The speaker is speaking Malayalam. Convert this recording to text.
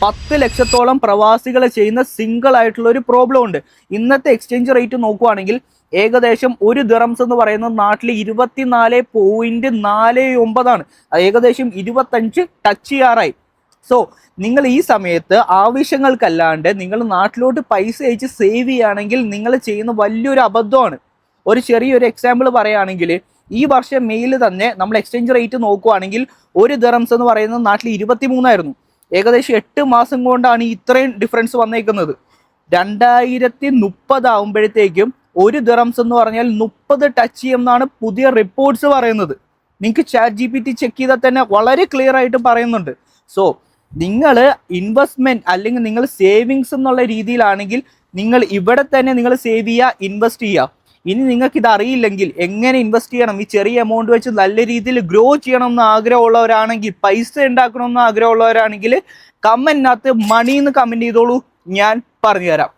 10 ലക്ഷത്തോളം പ്രവാസികൾ ചെയ്യുന്ന സിംഗിൾ ആയിട്ടുള്ള ഒരു പ്രോബ്ലം ഉണ്ട്. ഇന്നത്തെ എക്സ്ചേഞ്ച് റേറ്റ് നോക്കുവാണെങ്കിൽ ഏകദേശം 1 ദിറംസ് എന്ന് പറയുന്നത് നാട്ടിൽ 24.49 ഏകദേശം 25 ടച്ച് ചെയ്യാറായി. സോ നിങ്ങൾ ഈ സമയത്ത് ആവശ്യങ്ങൾക്കല്ലാണ്ട് നിങ്ങൾ നാട്ടിലോട്ട് പൈസ അയച്ച് സേവ് ചെയ്യുകയാണെങ്കിൽ നിങ്ങൾ ചെയ്യുന്ന വലിയൊരു അബദ്ധമാണ്. ഒരു ചെറിയൊരു എക്സാമ്പിൾ പറയുകയാണെങ്കിൽ ഈ വർഷം മെയിൽ തന്നെ നമ്മൾ എക്സ്ചേഞ്ച് റേറ്റ് നോക്കുവാണെങ്കിൽ 1 ദിറംസ് എന്ന് പറയുന്നത് നാട്ടിൽ 23 ഏകദേശം 8 മാസം കൊണ്ടാണ് ഇത്രയും ഡിഫറൻസ് വന്നേക്കുന്നത്. 2030 ആകുമ്പോഴത്തേക്കും 1 ദിറംസ് എന്ന് പറഞ്ഞാൽ 30 ടച്ച് ചെയ്യുമെന്നാണ് പുതിയ റിപ്പോർട്ട്സ് പറയുന്നത്. നിങ്ങൾക്ക് ChatGPT ചെക്ക് ചെയ്താൽ തന്നെ വളരെ ക്ലിയർ ആയിട്ട് പറയുന്നുണ്ട്. സോ നിങ്ങൾ ഇൻവെസ്റ്റ്മെന്റ് അല്ലെങ്കിൽ നിങ്ങൾ സേവിങ്സ് എന്നുള്ള രീതിയിലാണെങ്കിൽ നിങ്ങൾ ഇവിടെ തന്നെ നിങ്ങൾ സേവ് ചെയ്യുക, ഇൻവെസ്റ്റ് ചെയ്യുക. ഇനി നിങ്ങൾക്ക് ഇത് അറിയില്ലെങ്കിൽ എങ്ങനെ ഇൻവെസ്റ്റ് ചെയ്യണം, ഈ ചെറിയ എമൗണ്ട് വെച്ച് നല്ല രീതിയിൽ ഗ്രോ ചെയ്യണം എന്ന് ആഗ്രഹമുള്ളവരാണെങ്കിൽ, പൈസ ഉണ്ടാക്കണമെന്ന് ആഗ്രഹമുള്ളവരാണെങ്കിൽ കമന്റിനകത്ത് മണി എന്ന് കമന്റ് ചെയ്തോളൂ, ഞാൻ പറഞ്ഞുതരാം.